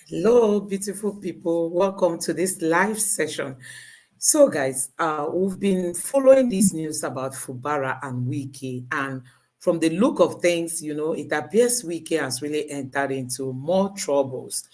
Hello, beautiful people. Welcome to this live session. So, guys, we've been following this news about Fubara and Wike, and from the look of things, it appears Wike has really entered into more troubles.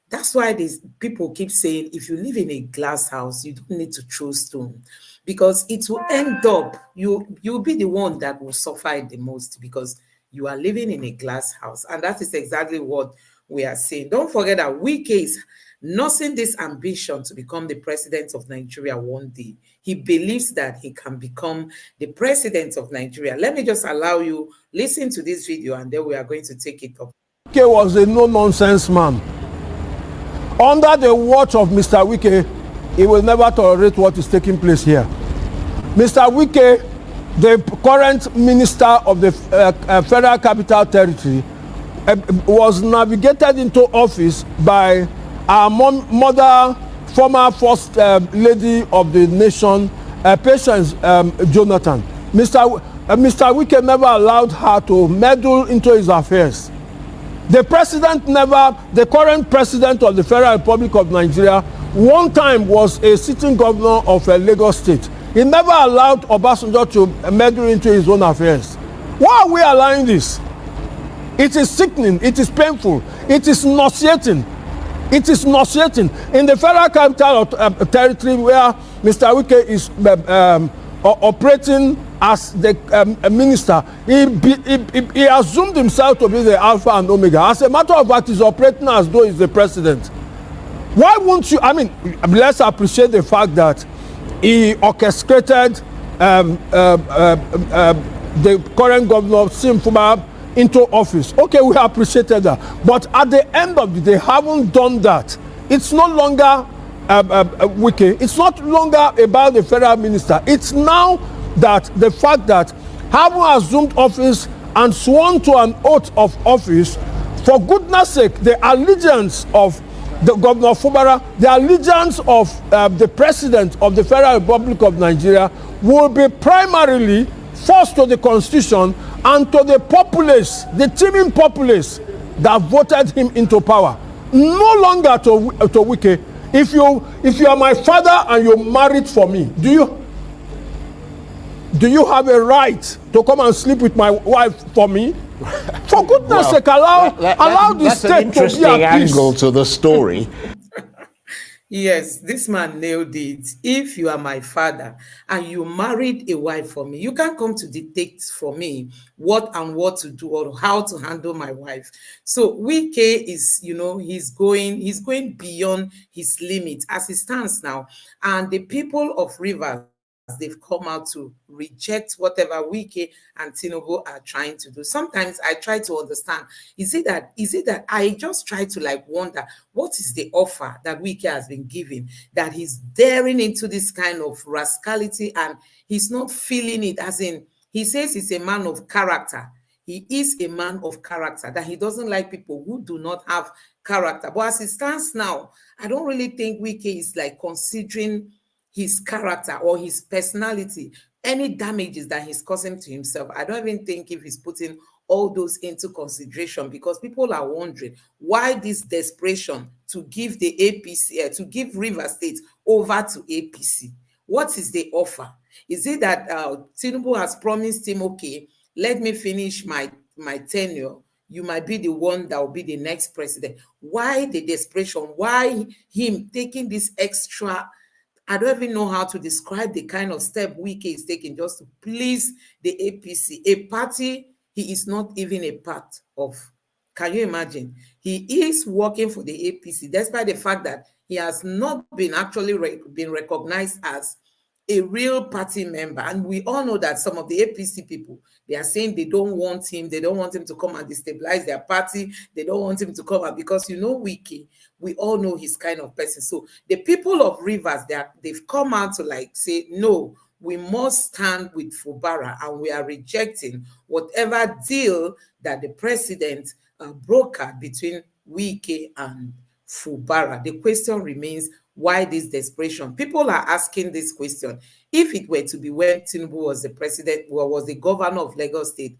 That's why these people keep saying if you live in a glass house, you don't need to throw stone because it will end up you'll be the one that will suffer it the most because you are living in a glass house. And that is exactly what we are saying. Don't forget that Wike is nursing this ambition to become the president of Nigeria one day. He believes that he can become the president of Nigeria. Let me just allow you listen to this video and then we are going to take it up. Wike was a no-nonsense man. Under the watch of Mr. Wike, he will never tolerate what is taking place here. Mr. Wike, the current minister of the Federal Capital Territory, was navigated into office by our mother, former first lady of the nation, Patience Jonathan. Mr. Wike never allowed her to meddle into his affairs. The current president of the Federal Republic of Nigeria, one time was a sitting governor of Lagos State. He never allowed Obasanjo to meddle into his own affairs. Why are we allowing this? It is sickening, it is painful, it is nauseating. It is nauseating. In the Federal Capital Territory where Mr. Wike is operating as the minister, he assumed himself to be the alpha and omega. As a matter of fact, he's operating as though he's the president. Why won't you, let's appreciate the fact that he orchestrated the current governor, Fubara, into office. Okay, we appreciated that. But at the end of the day, haven't done that. It's no longer Wike. It's not longer about the federal minister. It's now that the fact that having assumed office and sworn to an oath of office, for goodness sake, the allegiance of the Governor Fubara, the allegiance of the President of the Federal Republic of Nigeria will be primarily first to the Constitution and to the populace, the teeming populace that voted him into power. No longer to Wike. If you are my father and you married for me, do you have a right to come and sleep with my wife for me? For goodness sake, allow the state to be at peace. That's an interesting angle to the story. Yes, this man nailed it. If you are my father and you married a wife for me, you can't come to dictate for me what to do or how to handle my wife. So Wike is, he's going beyond his limit as it stands now. And the people of Rivers, they've come out to reject whatever Wike and Tinubu are trying to do. Sometimes I try to understand, is it that I just try to wonder what is the offer that Wike has been given that he's daring into this kind of rascality and he's not feeling it, as in he says he's a man of character. He is a man of character, that he doesn't like people who do not have character. But as it stands now, I don't really think Wike is considering his character or his personality, any damages that he's causing to himself. I don't even think if he's putting all those into consideration, because people are wondering why this desperation to give the APC, to give Rivers State over to APC. What is the offer? Is it that Tinubu has promised him, okay, let me finish my tenure, you might be the one that will be the next president? Why the desperation? Why him taking this extra? I don't even know how to describe the kind of step Wike is taking just to please the APC, a party he is not even a part of. Can you imagine? He is working for the APC, despite the fact that he has not been actually been recognized as a real party member. And we all know that some of the APC people, they are saying they don't want him. They don't want him to come and destabilize their party. They don't want him to come out because, Wike, we all know his kind of person. So the people of Rivers, they've come out to say, no, we must stand with Fubara and we are rejecting whatever deal that the president brokered between Wike and Fubara. The question remains, why this desperation? People are asking this question. If it were to be when Tinubu was the president or was the governor of Lagos State,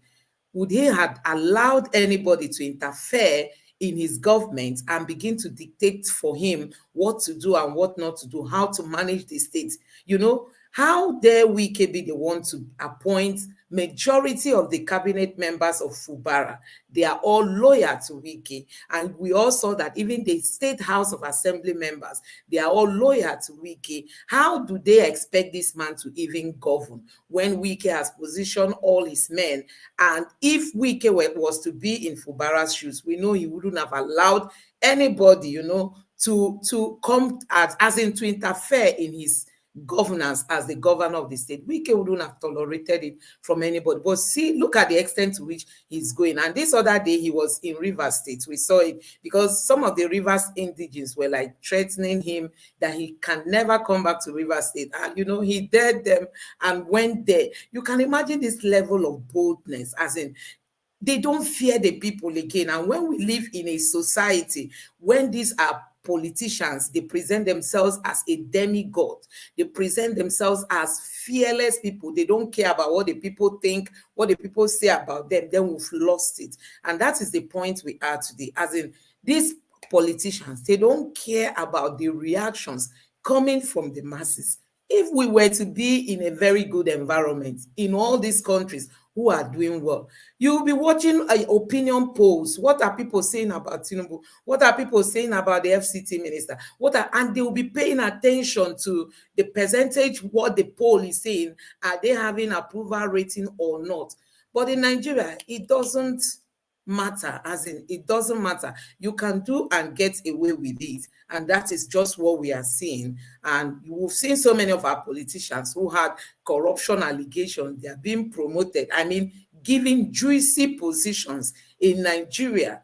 would he have allowed anybody to interfere in his government and begin to dictate for him what to do and what not to do, how to manage the state. You know, how dare Wike be the one to appoint majority of the cabinet members of Fubara? They are all loyal to Wike. And we all saw that even the State House of Assembly members, they are all loyal to Wike. How do they expect this man to even govern when Wike has positioned all his men? And if Wike was to be in Fubara's shoes, we know he wouldn't have allowed anybody, you know, to come as in to interfere in his governance as the governor of the state. Wike wouldn't have tolerated it from anybody. But see, look at the extent to which he's going. And this other day, he was in Rivers State. We saw it because some of the Rivers indigenes were like threatening him that he can never come back to Rivers State. And, you know, he dared them and went there. You can imagine this level of boldness, as in, they don't fear the people again. And when we live in a society, when these are politicians, they present themselves as a demigod. They present themselves as fearless people. They don't care about what the people think, what the people say about them. Then we've lost it. And that is the point we are today. As in, these politicians, they don't care about the reactions coming from the masses. If we were to be in a very good environment in all these countries who are doing well, you'll be watching opinion polls. What are people saying about Tinubu? What are people saying about the FCT minister? And they will be paying attention to the percentage, what the poll is saying. Are they having approval rating or not? But in Nigeria, it doesn't matter, as in, it doesn't matter. You can do and get away with it. And that is just what we are seeing. And we've seen so many of our politicians who had corruption allegations. They are being promoted. I mean, given juicy positions in Nigeria.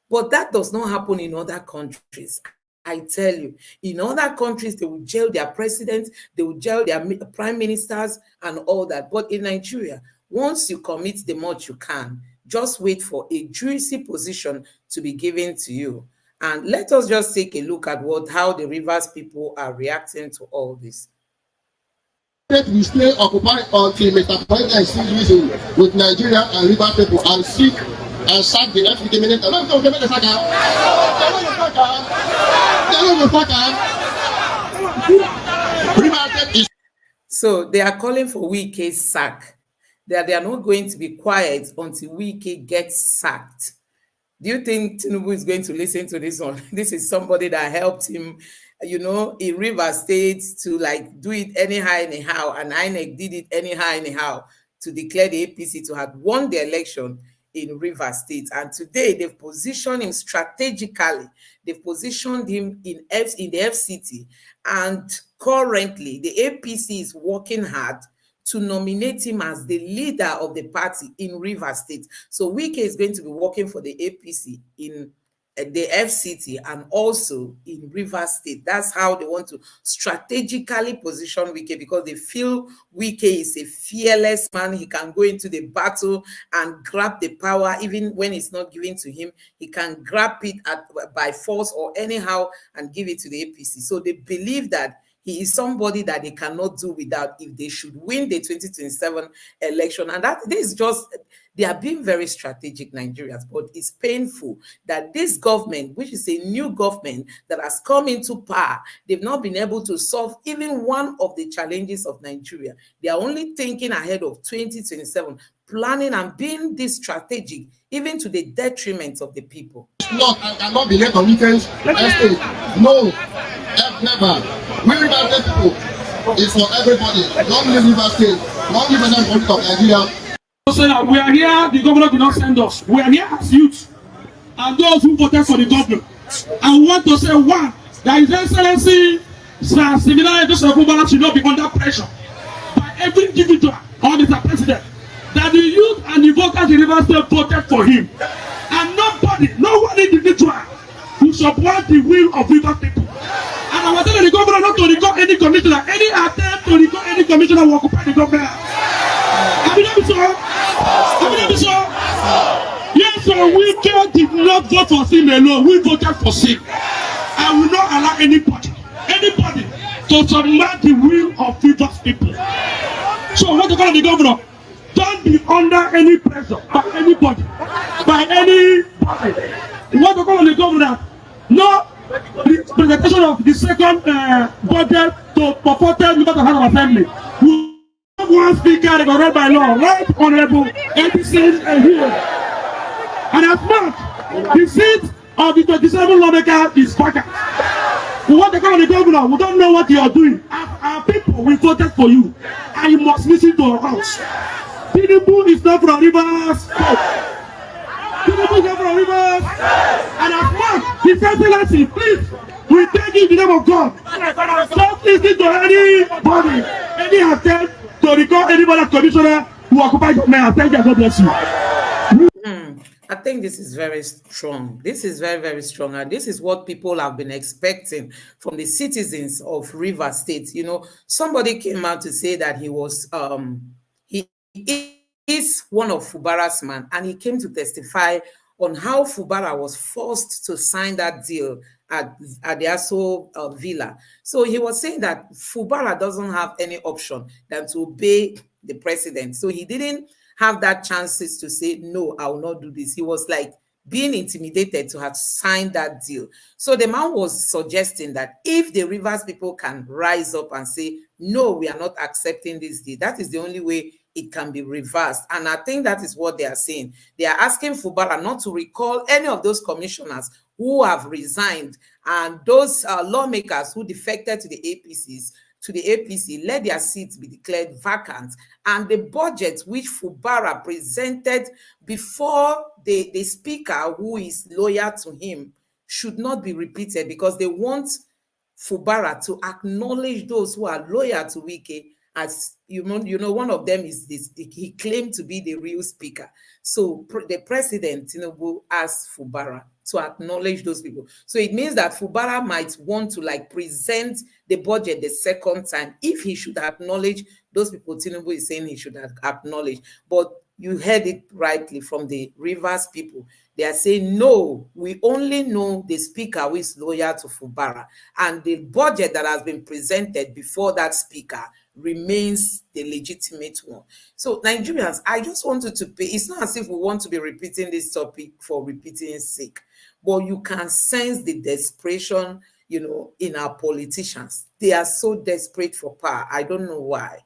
But that does not happen in other countries. I tell you, in other countries, they will jail their presidents, they will jail their prime ministers and all that. But in Nigeria, once you commit the much you can, just wait for a juicy position to be given to you. And let us just take a look at how the Rivers people are reacting to all this. We stay occupied until Mr. President sees reason with Nigeria and River people and seek and sack the FCT minister. So they are calling for Wike's sack. That they are not going to be quiet until Wike gets sacked. Do you think Tinubu is going to listen to this one? This is somebody that helped him, you know, in Rivers State to like do it anyhow, and INEC did it anyhow to declare the APC to have won the election in Rivers State. And today they've positioned him strategically. They've positioned him in the FCT. And currently the APC is working hard to nominate him as the leader of the party in Rivers State. So Wike is going to be working for the APC in the FCT and also in Rivers State. That's how they want to strategically position Wike, because they feel Wike is a fearless man. He can go into the battle and grab the power even when it's not given to him. He can grab it by force or anyhow and give it to the APC. So they believe that he is somebody that they cannot do without if they should win the 2027 election. And that this is just, they are being very strategic, Nigerians, but it's painful that this government, which is a new government that has come into power, they've not been able to solve even one of the challenges of Nigeria. They are only thinking ahead of 2027, planning and being this strategic, even to the detriment of the people. Look, I cannot be late on weekends. No, never. We River State people, it's for everybody. Long live River State. Long live the Republic of Nigeria. So we are here, the governor did not send us. We are here as youth and those who voted for the governor. I want to say, one, that His Excellency Sir Similar Fubara should not be under pressure by every individual or Mr. President, that the youth and the voters in River State voted for him. And nobody, no one individual who support the will of River people. And I was telling the governor not to recall any commissioner, any attempt to recall any commissioner will occupy the government. Have you done so? Have you done so? Yes, so we did not vote for him alone. We voted for him. I will not allow anybody to subvert the will of River's people. So what to call the governor? Don't be under any pressure by anybody, You want to call on the governor? No presentation of the second budget to purported members of the House of Assembly. We have one speaker recognized by law, right honorable Edison here. And as much, the seat of the 27 lawmaker is vacant. We want to call on the governor. We don't know what you are doing. Our people, we voted for you, and you must listen to us. Tinubu is not from Rivers State. Tinubu is not from Rivers. And as much, the presidency, please, we thank you in the name of God. Don't listen to anybody, any attempt to recall anybody commissioner who occupies your mayor. Thank you. God bless you. I think this is very strong. This is very, very strong. And this is what people have been expecting from the citizens of River State. You know, somebody came out to say that he was, he is one of Fubara's man, and he came to testify on how Fubara was forced to sign that deal at the Aso Villa. So he was saying that Fubara doesn't have any option than to obey the president. So he didn't have that chances to say, no, I will not do this. He was like being intimidated to have signed that deal. So the man was suggesting that if the Rivers people can rise up and say, no, we are not accepting this deal, that is the only way it can be reversed. And I think that is what they are saying. They are asking Fubara not to recall any of those commissioners who have resigned, and those lawmakers who defected to the APC, let their seats be declared vacant. And the budget which Fubara presented before the speaker, who is loyal to him, should not be repeated, because they want Fubara to acknowledge those who are loyal to Wike. As you know, one of them is this, he claimed to be the real speaker. So the president, Tinubu, asked Fubara to acknowledge those people. So it means that Fubara might want to like present the budget the second time if he should acknowledge those people Tinubu is saying he should acknowledge. But you heard it rightly from the Rivers people. They are saying, no, we only know the speaker who is loyal to Fubara, and the budget that has been presented before that speaker remains the legitimate one. So Nigerians, I just wanted to pay, it's not as if we want to be repeating this topic for repeating sake, but you can sense the desperation, you know, in our politicians. They are so desperate for power. I don't know why.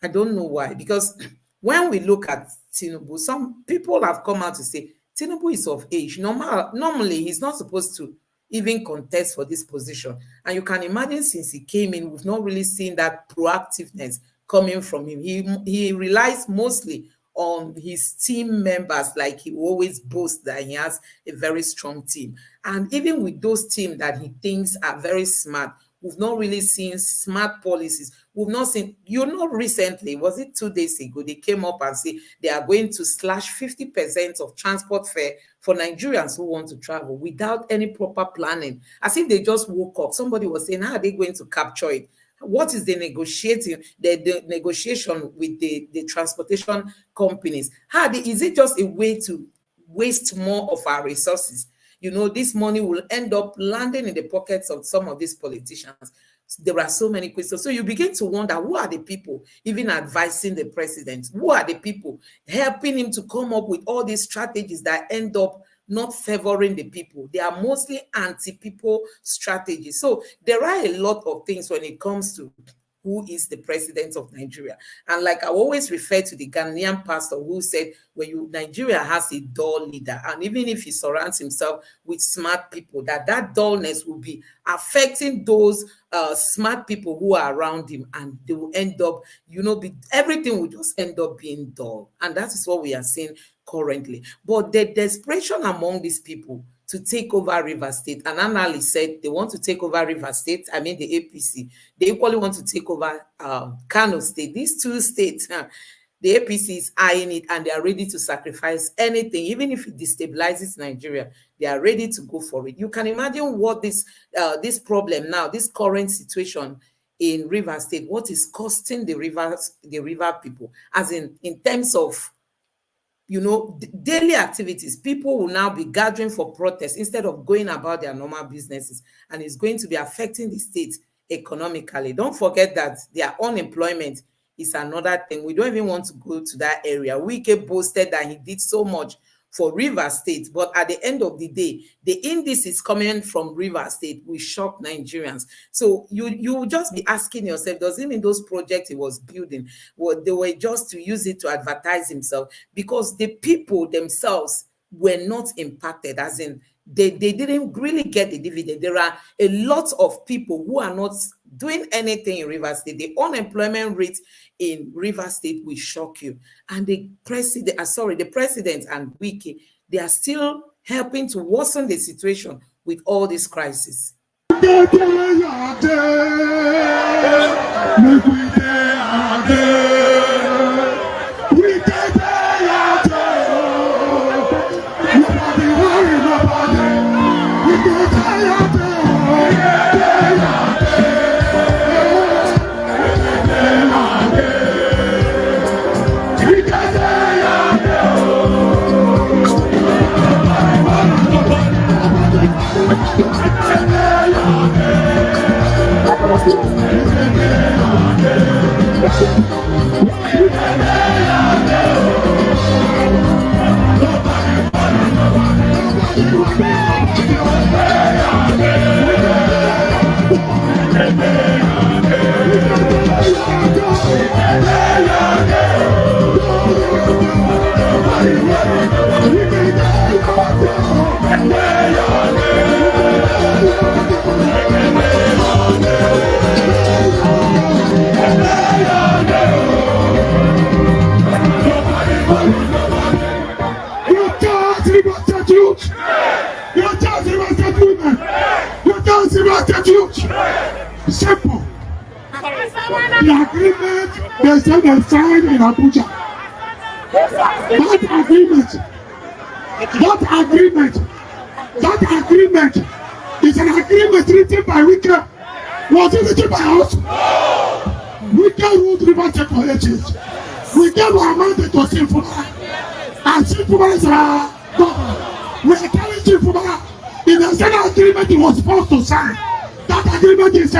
I don't know why. Because when we look at Tinubu, some people have come out to say, Tinubu is of age. Normally, he's not supposed to even contest for this position. And you can imagine since he came in, we've not really seen that proactiveness coming from him. He relies mostly on his team members, like he always boasts that he has a very strong team. And even with those teams that he thinks are very smart, we've not really seen smart policies. We've not seen, you know, recently, was it 2 days ago, they came up and say they are going to slash 50% of transport fare for Nigerians who want to travel without any proper planning, as if they just woke up. Somebody was saying, how are they going to capture it? What is the negotiation with the transportation companies? Is it just a way to waste more of our resources? You know, this money will end up landing in the pockets of some of these politicians. There are so many questions. So you begin to wonder, who are the people even advising the president? Who are the people helping him to come up with all these strategies that end up not favoring the people? They are mostly anti-people strategies. So there are a lot of things when it comes to who is the president of Nigeria. And like I always refer to the Ghanaian pastor who said, Nigeria has a dull leader, and even if he surrounds himself with smart people, that dullness will be affecting those smart people who are around him, and they will end up, everything will just end up being dull. And that is what we are seeing currently. But the desperation among these people to take over River State, an analyst said they want to take over River State, the APC. They equally want to take over Kano State. These two states, the APC is eyeing it, and they are ready to sacrifice anything, even if it destabilizes Nigeria. They are ready to go for it. You can imagine what this problem now, this current situation in River State, what is costing the river people, as in terms of daily activities. People will now be gathering for protests instead of going about their normal businesses, and it's going to be affecting the state economically. Don't forget that their unemployment is another thing. We don't even want to go to that area. Wike boasted that he did so much for River State, but at the end of the day, the indices coming from River State will shock Nigerians. So you will just be asking yourself, does it mean those projects he was building, well, they were just to use it to advertise himself? Because the people themselves were not impacted, as in they didn't really get the dividend. There are a lot of people who are not doing anything in River State. The unemployment rate in River State will shock you. And the president and Wike, they are still helping to worsen the situation with all this crisis. Simple. The agreement they said they signed in Abuja. That agreement is an agreement written by Wike. Was it written by us? Wike ruled River State for 8 years. Wike was amended to Fubara. And Fubara is governor. We are telling Fubara, in the same agreement he was supposed to sign. That agreement is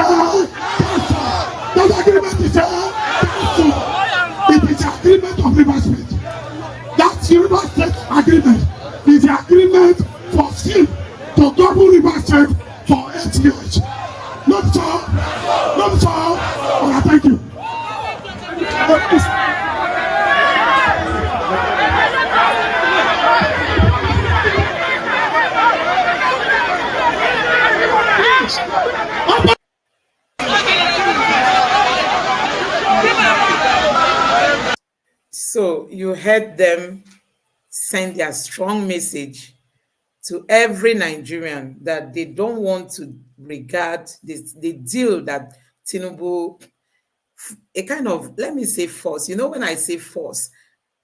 it is the agreement of River State. That's the River State agreement. Is the agreement for him to double River State for 8 years. Not so. Alright, thank you. So you heard them send their strong message to every Nigerian that they don't want to regard the deal that Tinubu, a kind of, let me say force. You know, when I say force,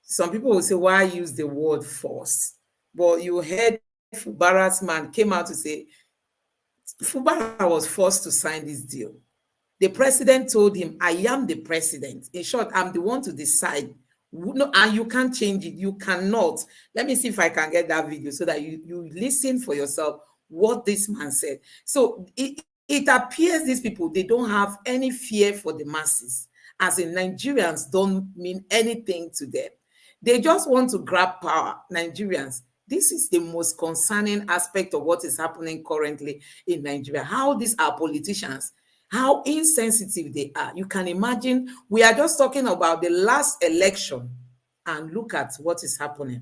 some people will say, why use the word force? But you heard Fubara's man came out to say, Fubara was forced to sign this deal. The president told him, I am the president. In short, I'm the one to decide. No, and you can't change it. You cannot. Let me see if I can get that video so that you listen for yourself what this man said. So it appears these people, they don't have any fear for the masses, as in Nigerians don't mean anything to them. They just want to grab power. Nigerians, this is the most concerning aspect of what is happening currently in Nigeria. How these are politicians, how insensitive they are. You can imagine, we are just talking about the last election, and look at what is happening.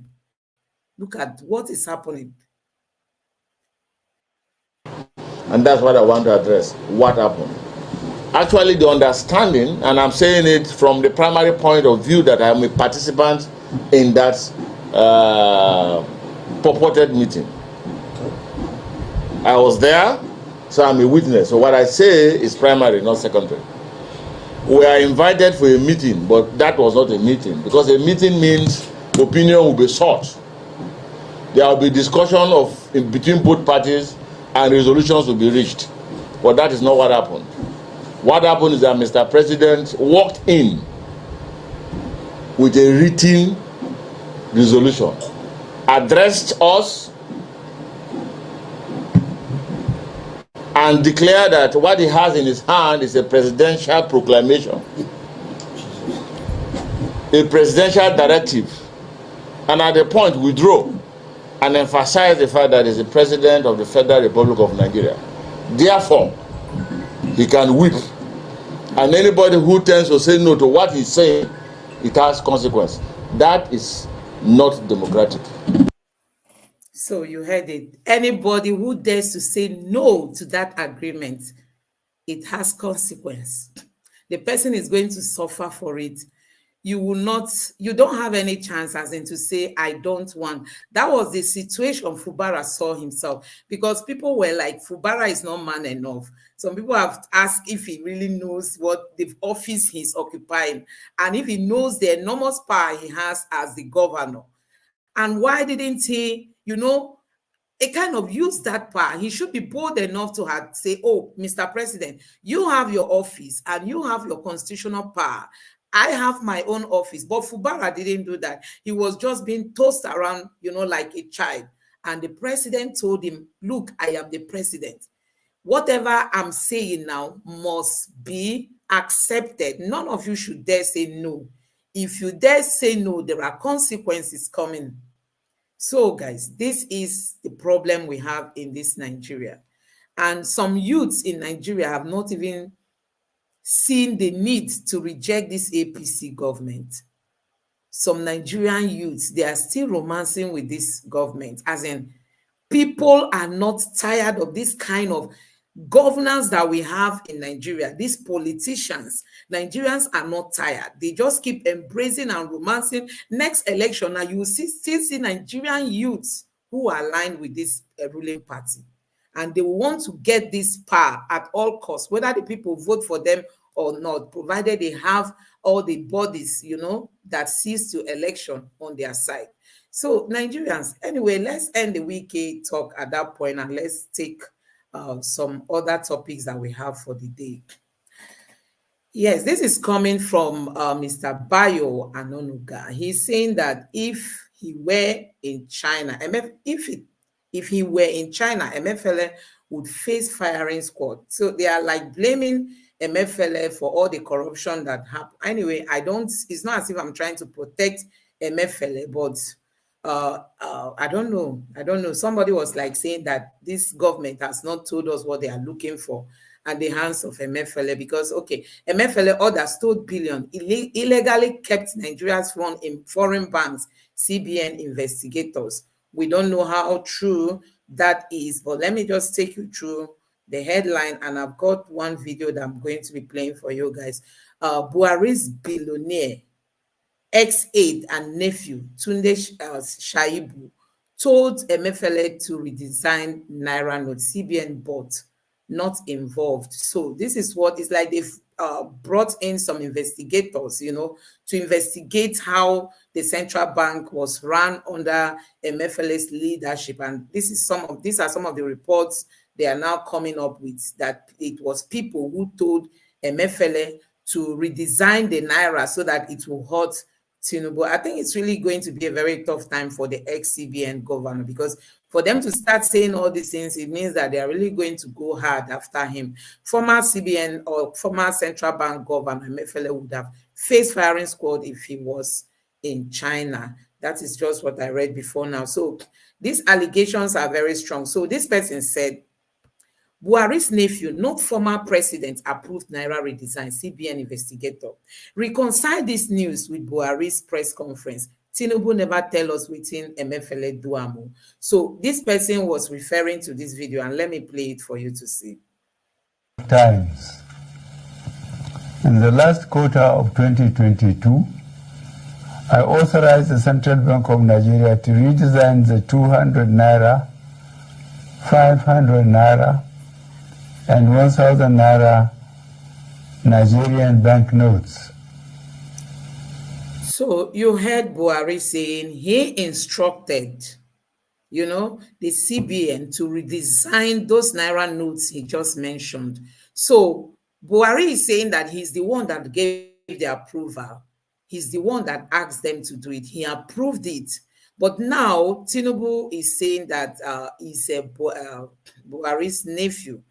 Look at what is happening. And that's what I want to address. What happened? Actually, the understanding, and I'm saying it from the primary point of view that I'm a participant in that purported meeting. I was there, so I'm a witness. So what I say is primary, not secondary. We are invited for a meeting, but that was not a meeting, because a meeting means opinion will be sought. There will be discussion between both parties, and resolutions will be reached. But that is not what happened. What happened is that Mr. President walked in with a written resolution, addressed us, and declared that what he has in his hand is a presidential proclamation, a presidential directive, and at the point withdrew. and emphasize the fact that he's the president of the Federal Republic of Nigeria. Therefore, he can whip. And anybody who tends to say no to what he's saying, it has consequence. That is not democratic. So you heard it. Anybody who dares to say no to that agreement, it has consequence. The person is going to suffer for it. You will not, you don't have any chance as in to say, I don't want. That was the situation Fubara saw himself, because people were like, Fubara is not man enough. Some people have asked if he really knows what the office he's occupying, and if he knows the enormous power he has as the governor. And why didn't he, it kind of use that power? He should be bold enough to have say, oh, Mr. President, you have your office and you have your constitutional power. I have my own office. But Fubara didn't do that. He was just being tossed around, like a child. And the president told him, look, I am the president. Whatever I'm saying now must be accepted. None of you should dare say no. If you dare say no, there are consequences coming. So, guys, this is the problem we have in this Nigeria. And some youths in Nigeria have not even seen the need to reject this APC government. Some Nigerian youths, they are still romancing with this government, as in people are not tired of this kind of governance that we have in Nigeria. These politicians, Nigerians are not tired. They just keep embracing and romancing. Next election, now you will still see Nigerian youths who are aligned with this ruling party. And they want to get this power at all costs, whether the people vote for them or not, provided they have all the bodies, that sees to election on their side. So Nigerians, anyway, let's end the Wike talk at that point, and let's take some other topics that we have for the day. Yes, this is coming from Mr. Bayo Anonuga. He's saying that if he were in China, if he were in China, MFLA would face firing squad. So they are like blaming MFLA for all the corruption that happened. Anyway, it's not as if I'm trying to protect MFLA, but I don't know. Somebody was like saying that this government has not told us what they are looking for at the hands of MFLA, because, okay, MFLA orders stole billion, illegally kept Nigeria's fund in foreign banks, CBN investigators. We don't know how true that is, but let me just take you through the headline, and I've got one video that I'm going to be playing for you guys. Buhari's billionaire ex-aide and nephew, Tunde Shaibu, told MFLA to redesign Naira note. CBN bought, not involved. So this is what it's like. They've brought in some investigators, to investigate how the central bank was run under MFLA's leadership. And these are some of the reports they are now coming up with, that it was people who told MFLA to redesign the Naira so that it will hurt Tinubu. I think it's really going to be a very tough time for the ex-CBN governor, because for them to start saying all these things, it means that they are really going to go hard after him. Former CBN or former central bank governor Emefiele would have faced firing squad if he was in China. That is just what I read before now. So these allegations are very strong. So this person said, Buhari's nephew, not former president, approved Naira redesign, CBN investigator. Reconcile this news with Buhari's press conference. Tinubu never tell us within MFLA Duamo. So this person was referring to this video, and let me play it for you to see. Times. In the last quarter of 2022, I authorized the Central Bank of Nigeria to redesign the 200 Naira, 500 Naira, and 1,000 Naira Nigerian banknotes. So you heard Buhari saying he instructed, the CBN to redesign those Naira notes he just mentioned. So Buhari is saying that he's the one that gave the approval. He's the one that asked them to do it. He approved it. But now Tinubu is saying that he's Buhari's nephew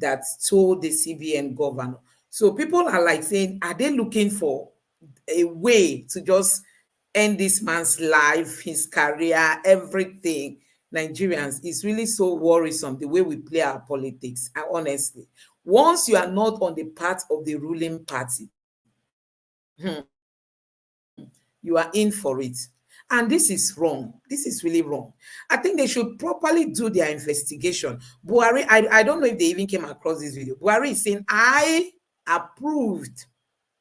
that told the CBN governor. So people are like saying, are they looking for a way to just end this man's life, his career, everything? Nigerians, is really so worrisome the way we play our politics. And honestly, once you are not on the part of the ruling party, you are in for it. And this is wrong. This is really wrong. I think they should properly do their investigation. Buhari, I don't know if they even came across this video. Buhari is saying, I approved,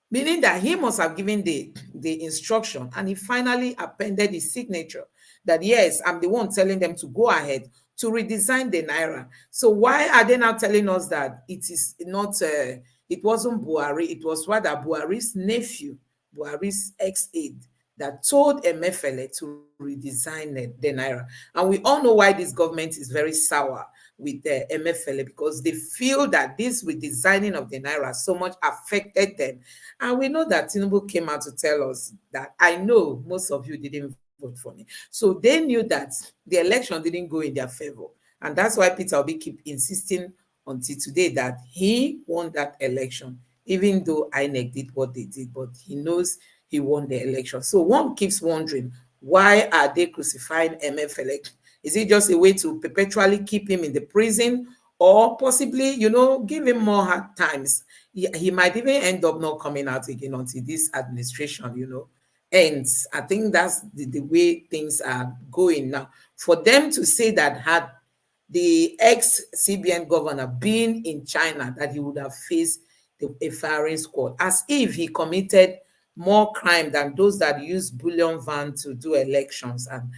meaning that he must have given the instruction, and he finally appended his signature that, yes, I'm the one telling them to go ahead to redesign the Naira. So why are they now telling us that it is not, it wasn't Buhari, it was rather Buhari's nephew, Buhari's ex-aide, that told Emefiele to redesign the Naira. And we all know why this government is very sour with the Emefiele, because they feel that this redesigning of the Naira so much affected them. And we know that Tinubu came out to tell us that, I know most of you didn't vote for me. So they knew that the election didn't go in their favor. And that's why Peter Obi keep insisting until today that he won that election, even though INEC did what they did, but he knows he won the election. So one keeps wondering, why are they crucifying Emefiele? Is it just a way to perpetually keep him in the prison, or possibly, give him more hard times? He might even end up not coming out again until this administration, ends. I think that's the way things are going now. For them to say that had the ex-CBN governor been in China, that he would have faced a firing squad, as if he committed more crime than those that use bullion van to do elections and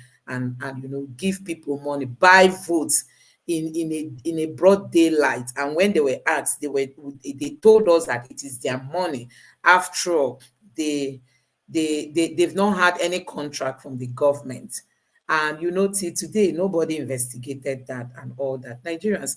give people money, buy votes in a broad daylight. And when they were asked, they told us that it is their money. After all, they've not had any contract from the government. And till today, nobody investigated that and all that. Nigerians,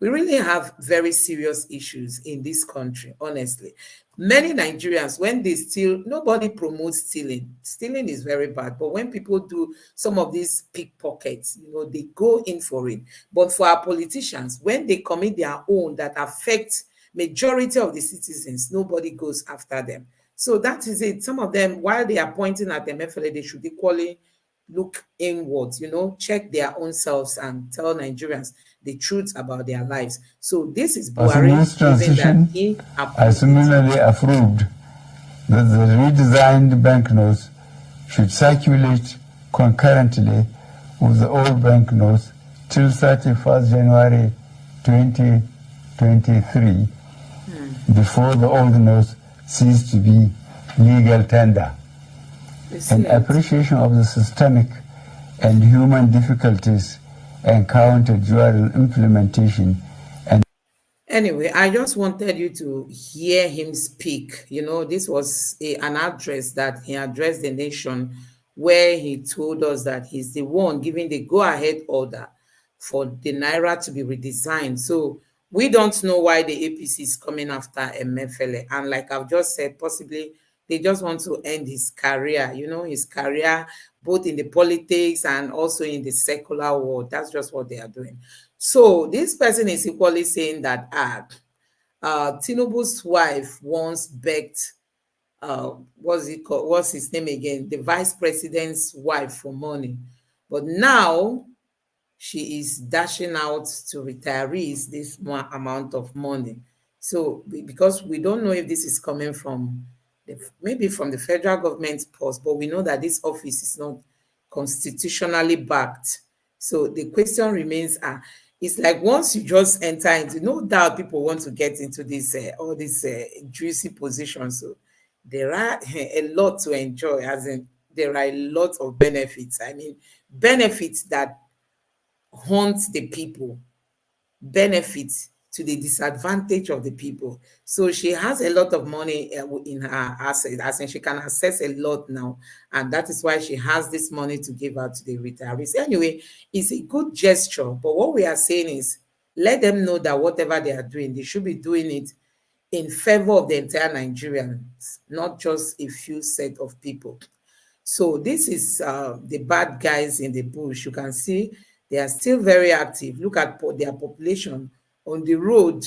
we really have very serious issues in this country, honestly. Many Nigerians, when they steal, nobody promotes stealing. Stealing is very bad. But when people do some of these pickpockets, they go in for it. But for our politicians, when they commit their own that affect majority of the citizens, nobody goes after them. So that is it. Some of them, while they are pointing at Emefiele, they should equally look inwards, check their own selves and tell Nigerians the truth about their lives. So this is Buhari. In this transition, I similarly approved that the redesigned banknotes should circulate concurrently with the old banknotes till 31st January 2023, before the old notes cease to be legal tender. In appreciation of the systemic and human difficulties encountered during implementation. And anyway, I just wanted you to hear him speak. This was an address that he addressed the nation, where he told us that he's the one giving the go-ahead order for the Naira to be redesigned. So we don't know why the APC is coming after Emefiele. And like I've just said, possibly they just want to end his career, his career, both in the politics and also in the secular world. That's just what they are doing. So this person is equally saying that Tinubu's wife once begged, what's his name again? The vice president's wife for money. But now she is dashing out to retirees this amount of money. So because we don't know if this is coming from maybe from the federal government's purse, but we know that this office is not constitutionally backed. So the question remains, it's like once you just enter into, no doubt people want to get into this all these juicy positions. So there are a lot to enjoy, as in there are a lot of benefits. I mean, benefits that haunt the people, benefits to the disadvantage of the people. So she has a lot of money in her assets, as in she can access a lot now, and that is why she has this money to give out to the retirees. Anyway, it's a good gesture, but what we are saying is let them know that whatever they are doing, they should be doing it in favor of the entire Nigerians, not just a few set of people. So this is the bad guys in the bush. You can see they are still very active. Look at their population on the road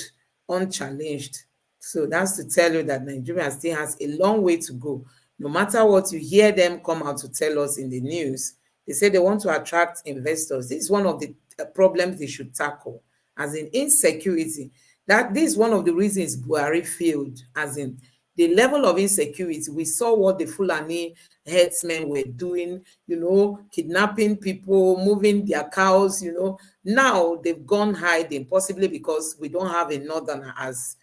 unchallenged. So that's to tell you that Nigeria still has a long way to go. No matter what you hear them come out to tell us in the news, They say they want to attract investors. This is one of the problems they should tackle, as in insecurity. That this is one of the reasons Buhari failed, as in the level of insecurity. We saw what the Fulani herdsmen were doing, kidnapping people, moving their cows, Now they've gone hiding, possibly because we don't have a northerner as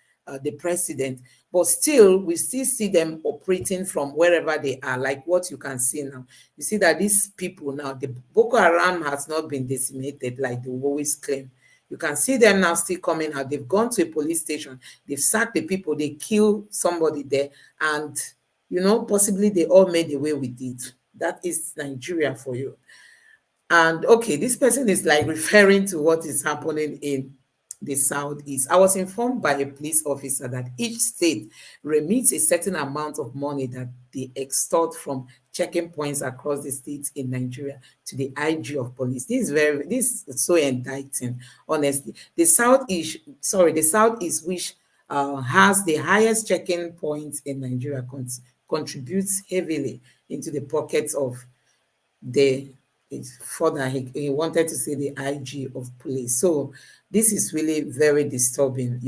the president. But still, we still see them operating from wherever they are, like what you can see now. You see that these people now, the Boko Haram has not been decimated like they always claim. You can see them now still coming out. They've gone to a police station. They've sacked the people. They kill somebody there. And, possibly they all made away with it. That is Nigeria for you. And okay, this person is like referring to what is happening in the Southeast. I was informed by a police officer that each state remits a certain amount of money that they extort from checking points across the states in Nigeria to the IG of police. This is so indicting, honestly. The Southeast, which has the highest checking points in Nigeria, contributes heavily into the pockets of the further he wanted to say the IG of police. So this is really very disturbing.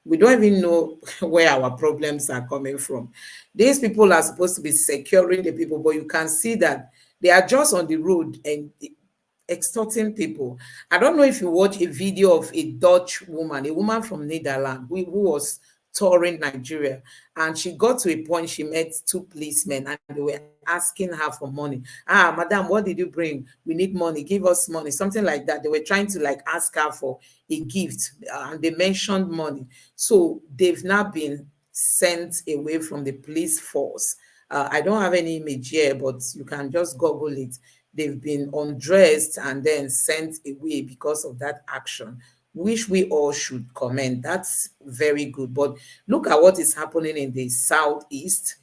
We don't even know where our problems are coming from. These people are supposed to be securing the people, but you can see that they are just on the road and extorting people. I don't know if you watch a video of a Dutch woman, a woman from Netherlands who was touring Nigeria, and she got to a point she met two policemen and they were asking her for money. Madam, what did you bring? We need money, give us money, something like that. They were trying to ask her for a gift, and they mentioned money. So they've now been sent away from the police force. I don't have any image here, but you can just Google it. They've been undressed and then sent away because of that action, which we all should commend. That's very good. But look at what is happening in the Southeast,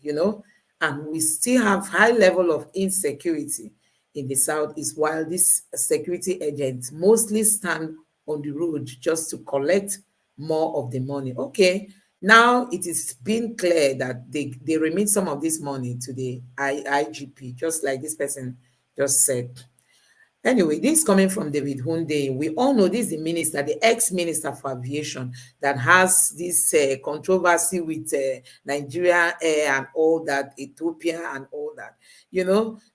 and we still have high level of insecurity in the Southeast, while these security agents mostly stand on the road just to collect more of the money. Okay, now it is being clear that they remit some of this money to the IGP, just like this person just said. Anyway, this is coming from David Hunde. We all know this is the minister, the ex-minister for aviation, that has this controversy with Nigeria Air and all that, Ethiopia and all that.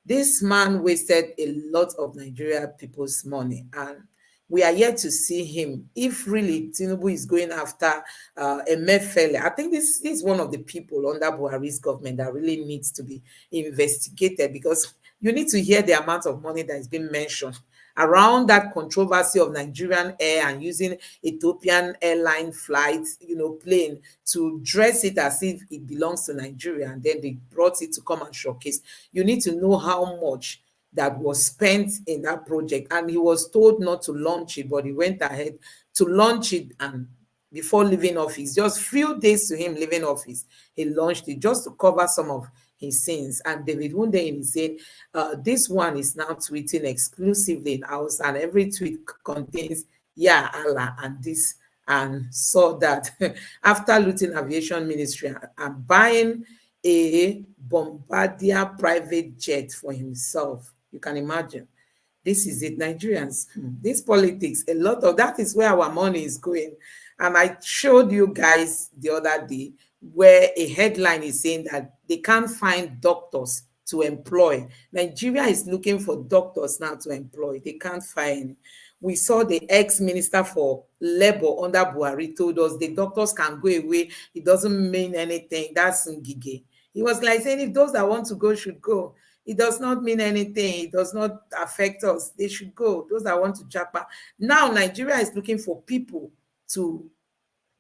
This man wasted a lot of Nigeria people's money, and we are yet to see him. If really Tinubu is going after Emefiele, I think this is one of the people under Buhari's government that really needs to be investigated, because you need to hear the amount of money that is being mentioned around that controversy of Nigerian Air and using Ethiopian airline flights, plane to dress it as if it belongs to Nigeria, and then they brought it to come and showcase. You need to know how much that was spent in that project, and he was told not to launch it, but he went ahead to launch it, and before leaving office, just few days to him leaving office, he launched it just to cover some of his sins. And David Hunde said, this one is now tweeting exclusively in house, and every tweet contains "Yeah Allah" and this, and saw that after looting aviation ministry and buying a Bombardier private jet for himself. You can imagine. This is it, Nigerians. This politics, a lot of that is where our money is going. And I showed you guys the other day where a headline is saying that they can't find doctors to employ. Nigeria is looking for doctors now to employ. They can't find. We saw the ex-minister for labor under Buhari told us the doctors can go away. It doesn't mean anything. That's Ngige. He was like saying if those that want to go should go. It does not mean anything. It does not affect us. They should go. Those that want to japa. Now Nigeria is looking for people to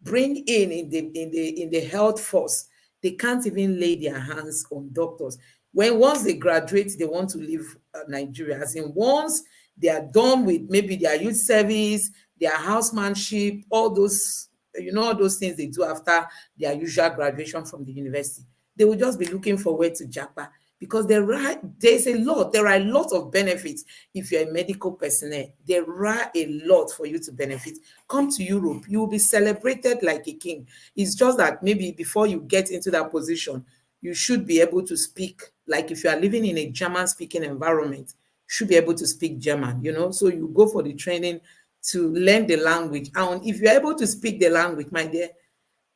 bring in the health force. They can't even lay their hands on doctors. Once they graduate, they want to leave Nigeria. As in, once they are done with maybe their youth service, their housemanship, all those, all those things they do after their usual graduation from the university, they will just be looking for where to japa. Because there are a lot of benefits if you're a medical personnel. There are a lot for you to benefit. Come to Europe, you will be celebrated like a king. It's just that maybe before you get into that position, you should be able to speak. Like if you are living in a German-speaking environment, should be able to speak German, you know. So you go for the training to learn the language. And if you're able to speak the language, my dear,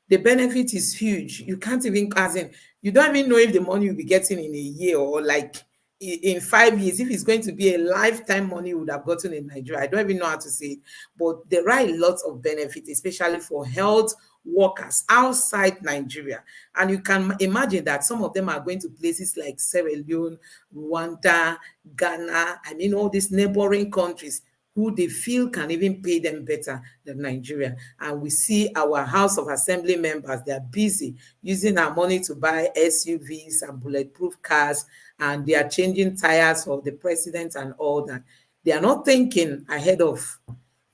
the benefit is huge. You can't even, as in, you don't even know if the money you'll be getting in a year or like in 5 years, if it's going to be a lifetime money you would have gotten in Nigeria. I don't even know how to say it, but there are lots of benefits, especially for health workers outside Nigeria. And you can imagine that some of them are going to places like Sierra Leone, Rwanda, Ghana, I mean, all these neighboring countries who they feel can even pay them better than Nigeria. And we see our House of Assembly members, they are busy using our money to buy SUVs and bulletproof cars, and they are changing tires for the president and all that. They are not thinking ahead of,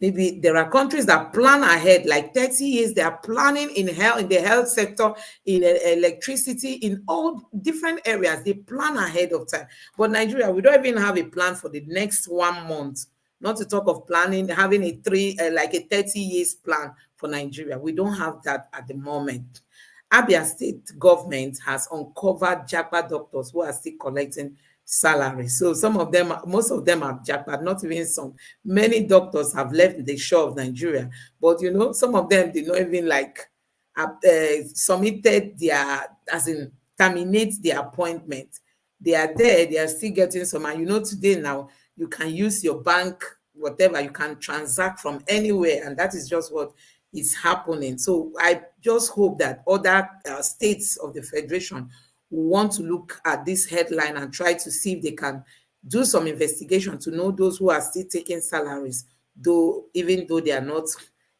maybe there are countries that plan ahead, like 30 years, they are planning in the health sector, in electricity, in all different areas. They plan ahead of time. But Nigeria, we don't even have a plan for the next 1 month. Not to talk of planning, having a 30 years plan for Nigeria. We don't have that at the moment. Abia State government has uncovered Japa doctors who are still collecting salary. So most of them are Japa, not even some. Many doctors have left the shore of Nigeria, but you know, some of them did not even submitted terminate their appointment. They are there, they are still getting some. And you know, today now, you can use your bank, whatever, you can transact from anywhere, and that is just what is happening. So I just hope that other states of the Federation will want to look at this headline and try to see if they can do some investigation to know those who are still taking salaries, even though they are not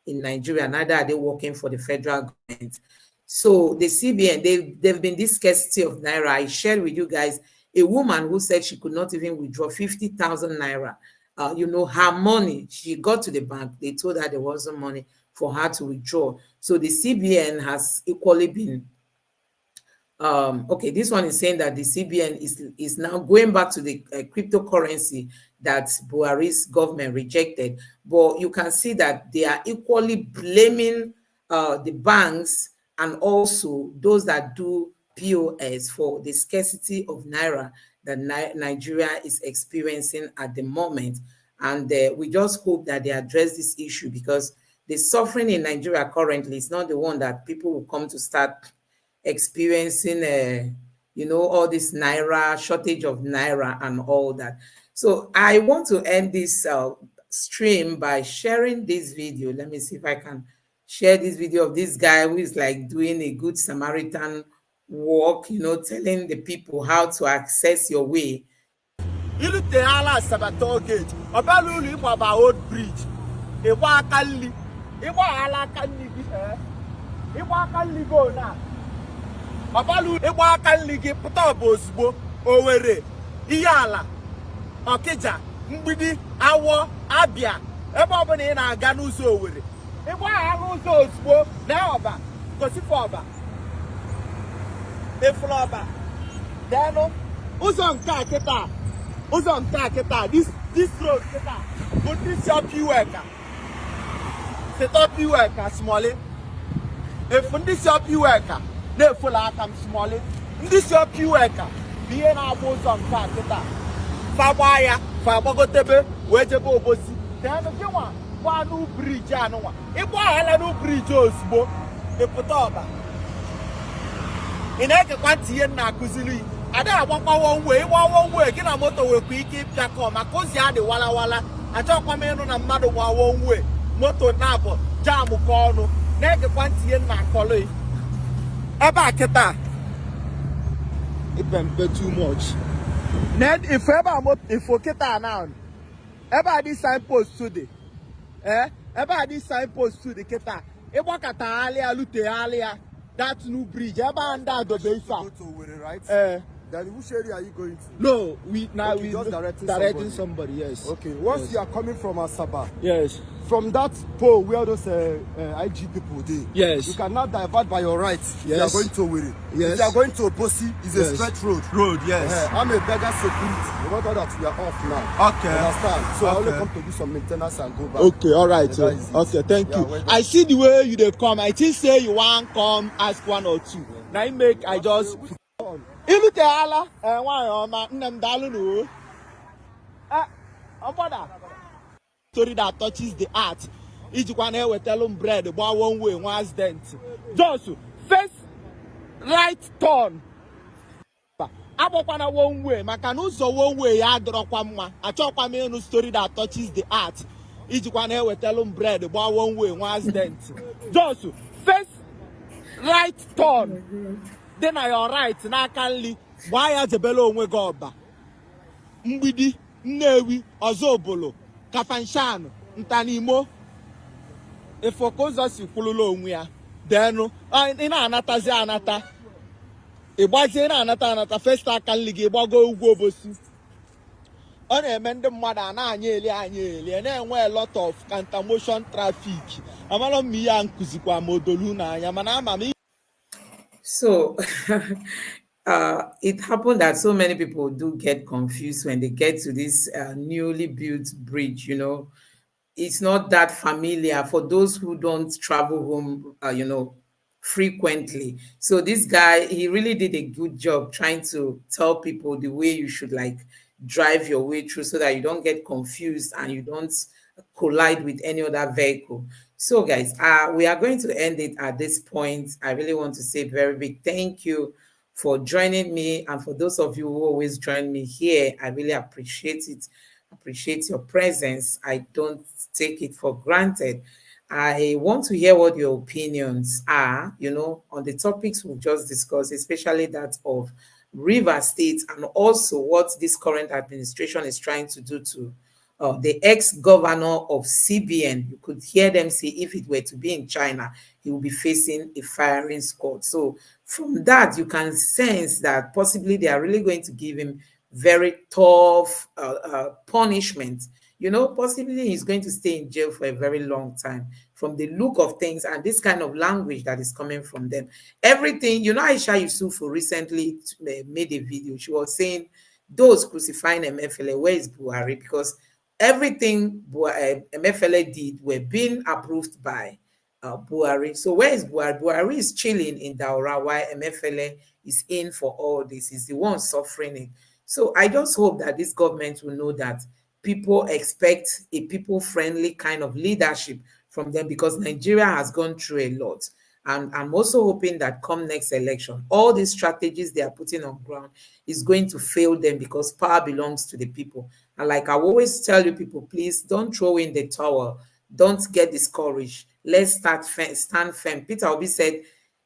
in Nigeria, neither are they working for the federal government. So the CBN, they've been this scarcity of Naira. I shared with you guys a woman who said she could not even withdraw 50,000 Naira. Her money, she got to the bank. They told her there wasn't money for her to withdraw. So the CBN has equally been, this one is saying that the CBN is now going back to the cryptocurrency that Buhari's government rejected. But you can see that they are equally blaming the banks and also those that do POS for the scarcity of Naira that Nigeria is experiencing at the moment. And we just hope that they address this issue, because the suffering in Nigeria currently is not the one that people will come to start experiencing, all this Naira, shortage of Naira and all that. So I want to end this stream by sharing this video. Let me see if I can share this video of this guy who is like doing a good Samaritan work, telling the people how to access your way. Ilute ala sabato gate. Obalulu igba ba old bridge. Igba akalli. Igba ala akalli gi Igba akalli go na. Obalulu igba akalli gi puta obozugbo Owerri. Iyala. Okija, Mgbidi, Awo, Abia. Ebe obuna ị na-aga n'ụzọ Owerri. Igba ala ụzọ ozugbo na Oba. Crucify Oba. Efloba. Then Uzon Kaketa. Uzon Kaketa. This road Keta. But this your P-worker. C'est up P-worker, Smalley. If this your P-worker, they full atom Smalley. This your P-worker. Bien a Uzon Kaketa. Fabaya, Fabogotebe, Wejebo Bosi. Then the one new bridge, I know. If I had a new bridge, Osbo, a Potoba. In every country na kuzili, ada one way. Kina moto we quick Jacob. Makosi ade wala. Acha kwa meno na mmadu one way. Moto nabo jamu kono. Nege country na kolo. Eba keta. It been too much. Ned if keta now. Eba this signpost today. Eba this signpost today keta. Eba kata alia lute alia. That new bridge, under the Beifa. Right? Then which area are you going to? No, we just directing somebody. Yes. Okay. Once you are coming from Asaba. Yes. From that pole where those IG people did. Yes. You cannot divert by your right. Yes. You are going to Owerri. Yes. If you are going to Oposi, it's a straight road. Yes. I'm a beggar security. No matter that we are off now. Okay. Understand? So I only come to do some maintenance and go back. Okay. All right. Okay. Thank you. I see the way you dey come. I think say you want come ask one or two. Now you make I just. Ilute ala nwa oma nnem dalu nu. Ọbọda story that touches the heart. Ijikwa na-ewetelu m bread gba one way one accident. Just face right turn. Agbakwana one way maka na ụzọ one way ya adọrọkwa mma. Achọkwa m ịnụ story that touches the heart. Ijikwa na-ewetelu m bread gba one way one accident. Just face right turn. Dị na your right n'aka nri gbaa ya jebele onwe gị ọba. Mgbidi, Nnewi, Ọzọbolo, Kafanchan, Ntanimo. Ifoko ụzọ si kwulụla onwe ya. Denu, ị na-anatazi anata. Ịgbazie na-anata first aka nri gị gbago ugwu Obosi. Ọ na-eme ndị mmadụ a na-anya eli na-enwe a lot of counter-motion traffic. Amara m ihe a nkụzikwa m odolu n'anya mana ama m. So it happened that so many people do get confused when they get to this newly built bridge. It's not that familiar for those who don't travel home, frequently. So this guy, he really did a good job trying to tell people the way you should like drive your way through so that you don't get confused and you don't collide with any other vehicle. So guys, we are going to end it at this point. I really want to say very big thank you for joining me, and for those of you who always join me here, I really appreciate it. Appreciate your presence. I don't take it for granted. I want to hear what your opinions are, on the topics we've just discussed, especially that of River State, and also what this current administration is trying to do to the ex-governor of CBN. You could hear them say if it were to be in China, he will be facing a firing squad. So from that, you can sense that possibly they are really going to give him very tough punishment. Possibly he's going to stay in jail for a very long time from the look of things and this kind of language that is coming from them. Everything, Aisha Yusufu recently made a video. She was saying those crucifying MFLA, where is Buhari? Because everything MFLA did were being approved by Buhari. So where is Buhari? Buhari is chilling in Daura while MFLA is in for all this. He's the one suffering it. So I just hope that this government will know that people expect a people-friendly kind of leadership from them, because Nigeria has gone through a lot. And I'm also hoping that come next election, all these strategies they are putting on ground is going to fail them, because power belongs to the people. And like I always tell you people, please don't throw in the towel. Don't get discouraged. Let's stand firm. Peter Obi said,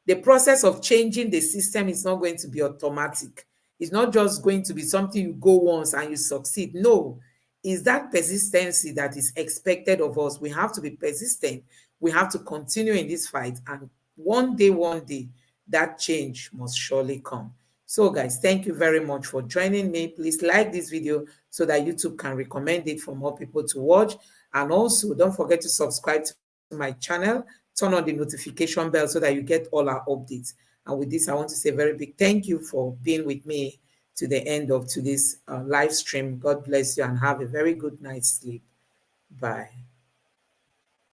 the process of changing the system is not going to be automatic. It's not just going to be something you go once and you succeed. No, it's that persistency that is expected of us. We have to be persistent. We have to continue in this fight. And one day, that change must surely come. So guys, thank you very much for joining me. Please like this video so that YouTube can recommend it for more people to watch. And also don't forget to subscribe to my channel, turn on the notification bell so that you get all our updates. And with this, I want to say a very big thank you for being with me to the end of today's live stream. God bless you and have a very good night's sleep. Bye.